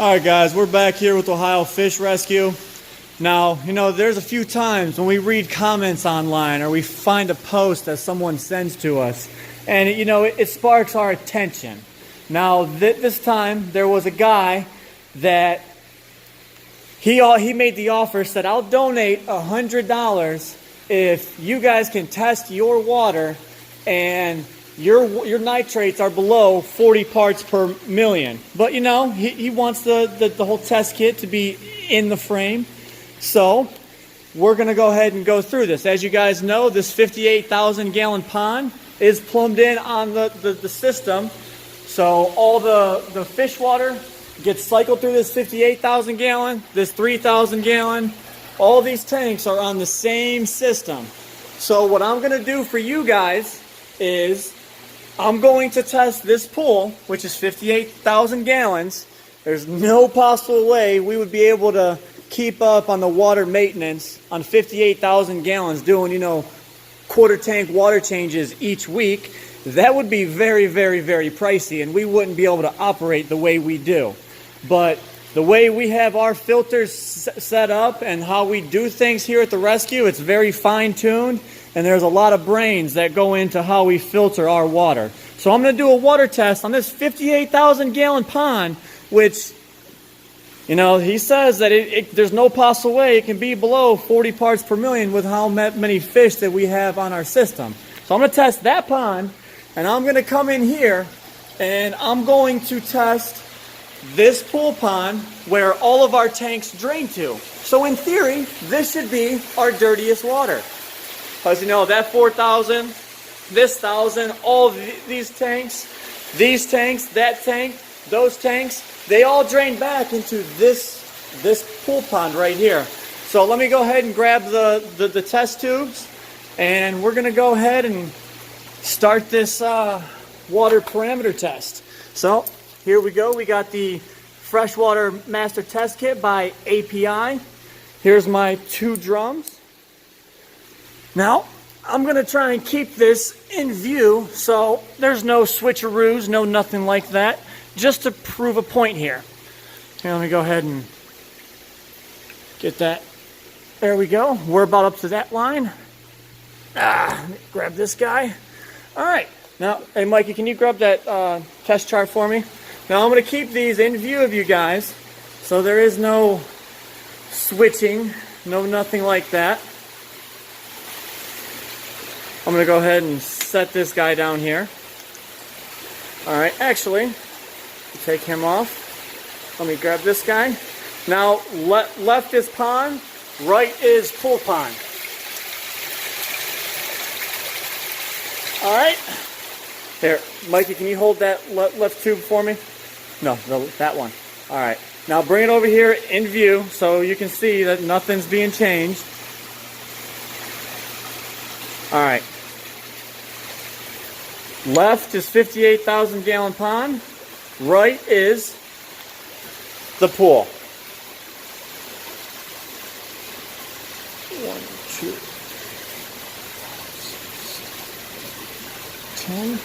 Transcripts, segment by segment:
All right, guys, we're back here with Ohio Fish Rescue. Now, there's a few times when we read comments online or we find a post that someone sends to us, and it sparks our attention. Now, this time there was a guy that he made the offer, said, "I'll donate $100 if you guys can test your water and your nitrates are below 40 parts per million." But he wants the whole test kit to be in the frame. So we're going to go ahead and go through this. As you guys know, this 58,000 gallon pond is plumbed in on the system. So all the fish water gets cycled through this 58,000 gallon, this 3,000 gallon. All these tanks are on the same system. So what I'm going to do for you guys is I'm going to test this pool, which is 58,000 gallons. There's no possible way we would be able to keep up on the water maintenance on 58,000 gallons doing, quarter tank water changes each week. That would be very, very, very pricey, and we wouldn't be able to operate the way we do. But the way we have our filters set up and how we do things here at the rescue, it's very fine-tuned. And there's a lot of brains that go into how we filter our water. So I'm going to do a water test on this 58,000 gallon pond, which, he says that there's no possible way it can be below 40 parts per million with how many fish that we have on our system. So I'm going to test that pond, and I'm going to come in here, and I'm going to test this pool pond where all of our tanks drain to. So in theory, this should be our dirtiest water. Because that 4,000, this 1,000, all these tanks, that tank, those tanks, they all drain back into this pool pond right here. So let me go ahead and grab the test tubes, and we're going to go ahead and start this water parameter test. So here we go. We got the Freshwater Master Test Kit by API. Here's my 2 drums. Now, I'm going to try and keep this in view so there's no switcheroos, no nothing like that, just to prove a point here. Okay, let me go ahead and get that. There we go. We're about up to that line. Let me grab this guy. All right. Now, hey, Mikey, can you grab that test chart for me? Now, I'm going to keep these in view of you guys, so there is no switching, no nothing like that. I'm going to go ahead and set this guy down here. Alright, actually, take him off. Let me grab this guy. Now, left is pond, right is pool pond. Alright. Here, Mikey, can you hold that left tube for me? No, that one. Alright. Now bring it over here in view so you can see that nothing's being changed. Alright. Left is 58,000 gallon pond. Right is the pool. 1, 2, 10. 1,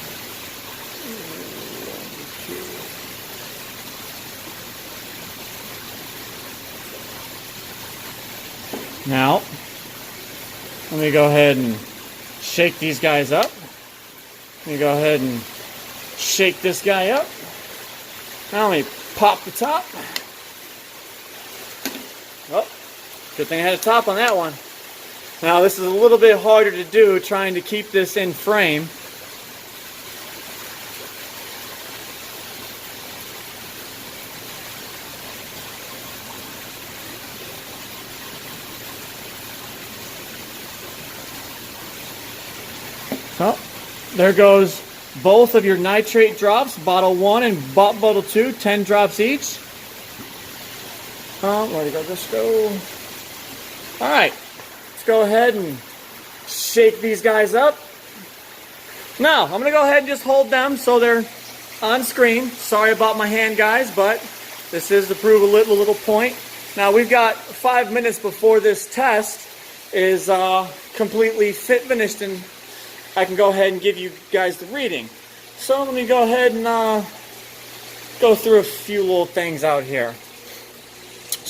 2. Now, let me go ahead and shake these guys up. Let me go ahead and shake this guy up. Now let me pop the top. Oh, good thing I had a top on that one. Now this is a little bit harder to do, trying to keep this in frame. So, there goes both of your nitrate drops, bottle 1 and bottle 2, 10 drops each. Where'd it go? Just go. Alright, let's go ahead and shake these guys up. Now, I'm going to go ahead and just hold them so they're on screen. Sorry about my hand, guys, but this is to prove a little point. Now, we've got 5 minutes before this test is completely finished, and I can go ahead and give you guys the reading. So let me go ahead and go through a few little things out here.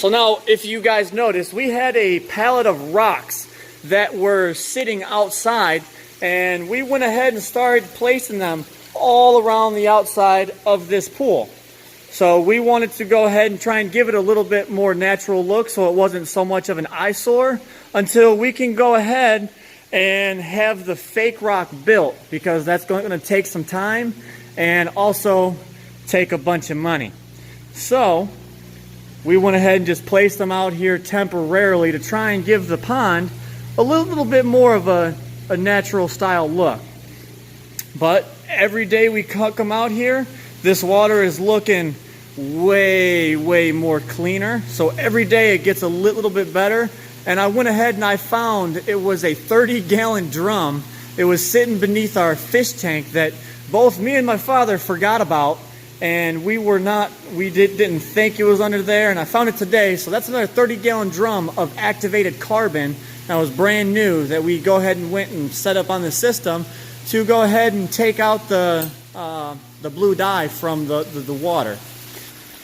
So now, if you guys noticed, we had a pallet of rocks that were sitting outside, and we went ahead and started placing them all around the outside of this pool. So we wanted to go ahead and try and give it a little bit more natural look so it wasn't so much of an eyesore until we can go ahead and have the fake rock built, because that's going to take some time and also take a bunch of money. So we went ahead and just placed them out here temporarily to try and give the pond a little bit more of a natural style look. But every day we come out here, this water is looking way more cleaner. So every day it gets a little bit better. And I went ahead and I found it was a 30-gallon drum. It was sitting beneath our fish tank that both me and my father forgot about, and we didn't think it was under there, and I found it today. So that's another 30-gallon drum of activated carbon that was brand new that we go ahead and went and set up on the system to go ahead and take out the blue dye from the water.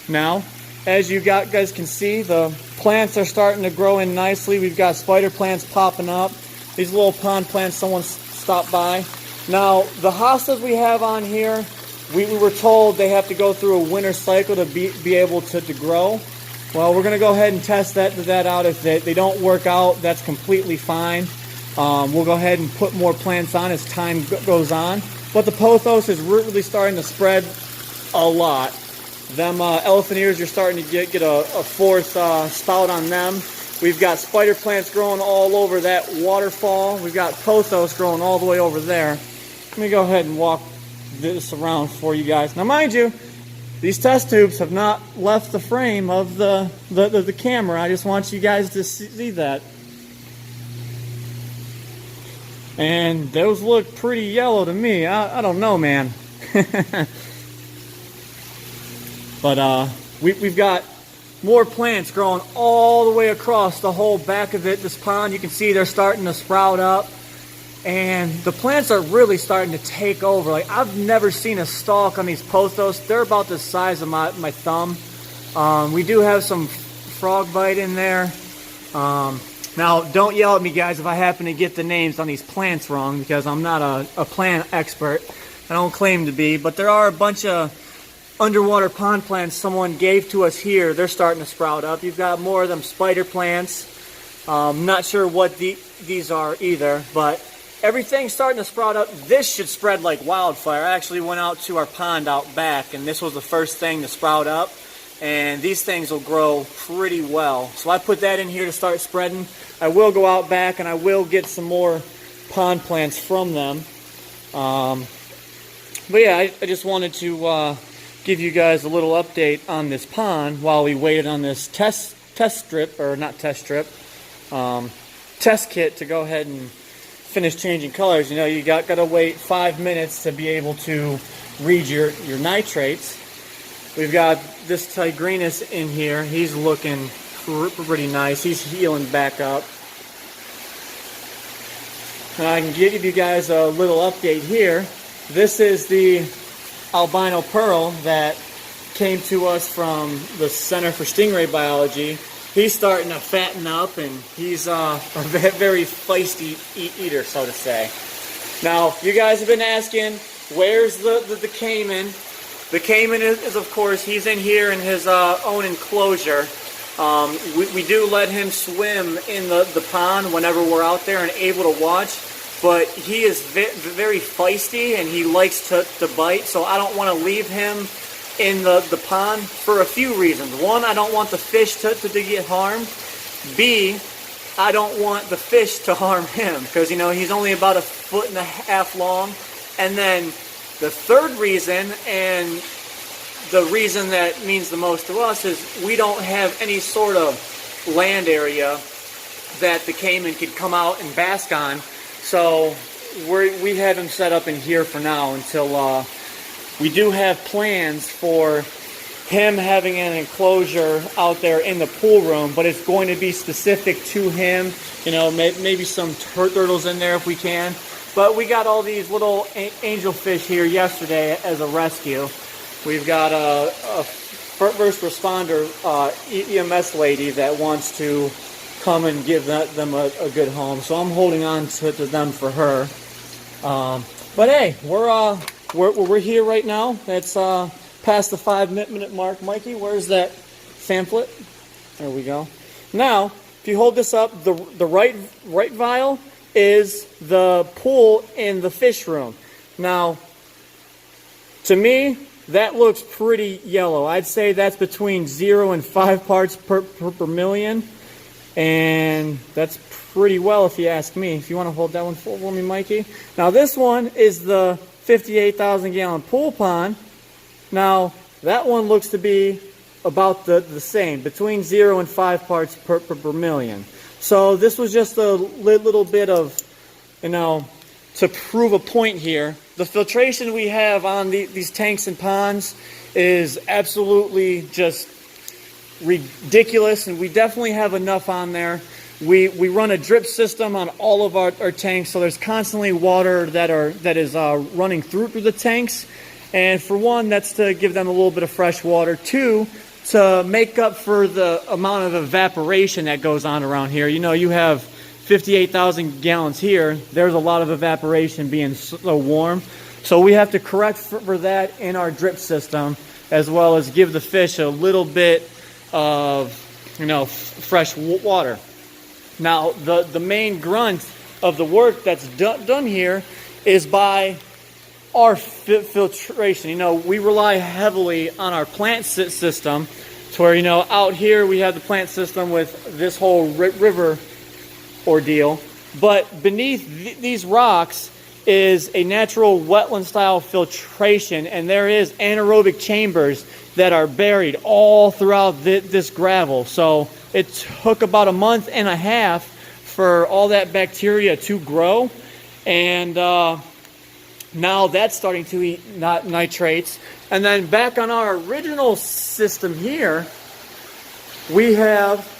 Now, as you guys can see, the plants are starting to grow in nicely. We've got spider plants popping up. These little pond plants, someone stopped by. Now, the hostas we have on here, we were told they have to go through a winter cycle to be able to grow. Well, we're going to go ahead and test that out. If they don't work out, that's completely fine. We'll go ahead and put more plants on as time goes on. But the pothos is really starting to spread a lot. Them elephant ears, you're starting to get a fourth spout on them. We've got spider plants growing all over that waterfall. We've got pothos growing all the way over there. Let me go ahead and walk this around for you guys. Now, mind you, these test tubes have not left the frame of the camera. I just want you guys to see that. And those look pretty yellow to me. I don't know, man. But we've got more plants growing all the way across the whole back of this pond. You can see they're starting to sprout up. And the plants are really starting to take over. Like, I've never seen a stalk on these pothos. They're about the size of my thumb. We do have some frog bite in there. Now, don't yell at me, guys, if I happen to get the names on these plants wrong, because I'm not a plant expert. I don't claim to be, but there are a bunch of underwater pond plants someone gave to us here. They're starting to sprout up. You've got more of them spider plants. Not sure what these are either, but everything's starting to sprout up. This should spread like wildfire. I actually went out to our pond out back, and this was the first thing to sprout up. And these things will grow pretty well. So I put that in here to start spreading. I will go out back and I will get some more pond plants from them. But yeah, I just wanted to give you guys a little update on this pond while we waited on this test strip, or not test strip, test kit to go ahead and finish changing colors. You know, you got to wait 5 minutes to be able to read your nitrates. We've got this Tigrinus in here. He's looking pretty nice. He's healing back up. And I can give you guys a little update here. This is the albino pearl that came to us from the Center for Stingray Biology. He's starting to fatten up, and he's a very feisty eater, so to say. Now, you guys have been asking, where's the caiman? The caiman is, of course, he's in here in his own enclosure. We do let him swim in the pond whenever we're out there and able to watch. But he is very feisty, and he likes to bite, so I don't want to leave him in the pond for a few reasons. One, I don't want the fish to get harmed. B, I don't want the fish to harm him, because, you know, he's only about 1.5 feet long. And then the third reason, and the reason that means the most to us, is we don't have any sort of land area that the caiman could come out and bask on. So we have him set up in here for now until we do have plans for him having an enclosure out there in the pool room, but it's going to be specific to him. You know, maybe some turtles in there if we can. But we got all these little angelfish here yesterday as a rescue. We've got a first responder EMS lady that wants to come and give them a good home. So I'm holding on to them for her. But hey, we're here right now. It's past the 5-minute mark. Mikey, where's that pamphlet? There we go. Now, if you hold this up, the right vial is the pool in the fish room. Now, to me, that looks pretty yellow. I'd say that's between 0 and 5 parts per million. And that's pretty well if you ask me. If you want to hold that one for me, Mikey. Now this one is the 58,000 gallon pool pond. Now that one looks to be about the same, between 0 and 5 parts per million. So this was just a little bit of, to prove a point here. The filtration we have on these tanks and ponds is absolutely just ridiculous, and we definitely have enough on there. We run a drip system on all of our tanks, so there's constantly water that is running through the tanks. And for one, that's to give them a little bit of fresh water. Two, to make up for the amount of evaporation that goes on around here. You have 58,000 gallons here. There's a lot of evaporation being so warm. So we have to correct for that in our drip system, as well as give the fish a little bit of fresh water. Now the main grunt of the work that's done here is by our filtration. We rely heavily on our plant system, to where out here we have the plant system with this whole river ordeal, but beneath these rocks is a natural wetland style filtration, and there is anaerobic chambers that are buried all throughout this gravel. So it took about a month and a half for all that bacteria to grow, and now that's starting to eat nitrates. And then back on our original system here, we have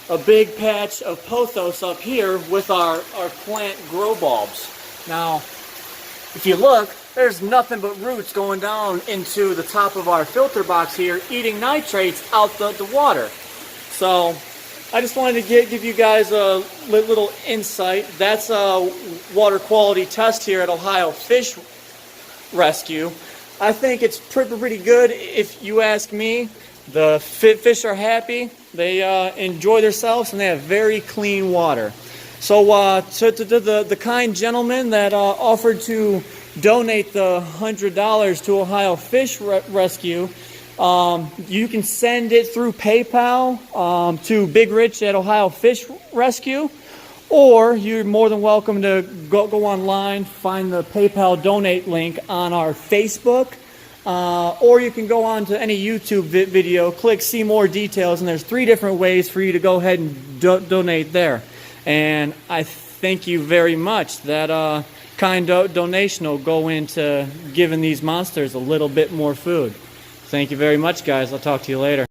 a big patch of pothos up here with our plant grow bulbs. Now, if you look, there's nothing but roots going down into the top of our filter box here, eating nitrates out the water. So I just wanted to give you guys a little insight. That's a water quality test here at Ohio Fish Rescue. I think it's pretty good, if you ask me. The fish are happy, they enjoy themselves, and they have very clean water. So to the kind gentleman that offered to donate the $100 to Ohio Fish Rescue, you can send it through PayPal to Big Rich at Ohio Fish Rescue, or you're more than welcome to go online, find the PayPal donate link on our Facebook, or you can go on to any YouTube video, click see more details, and there's 3 different ways for you to go ahead and donate there. And I thank you very much. That kind donation will go into giving these monsters a little bit more food. Thank you very much, guys. I'll talk to you later.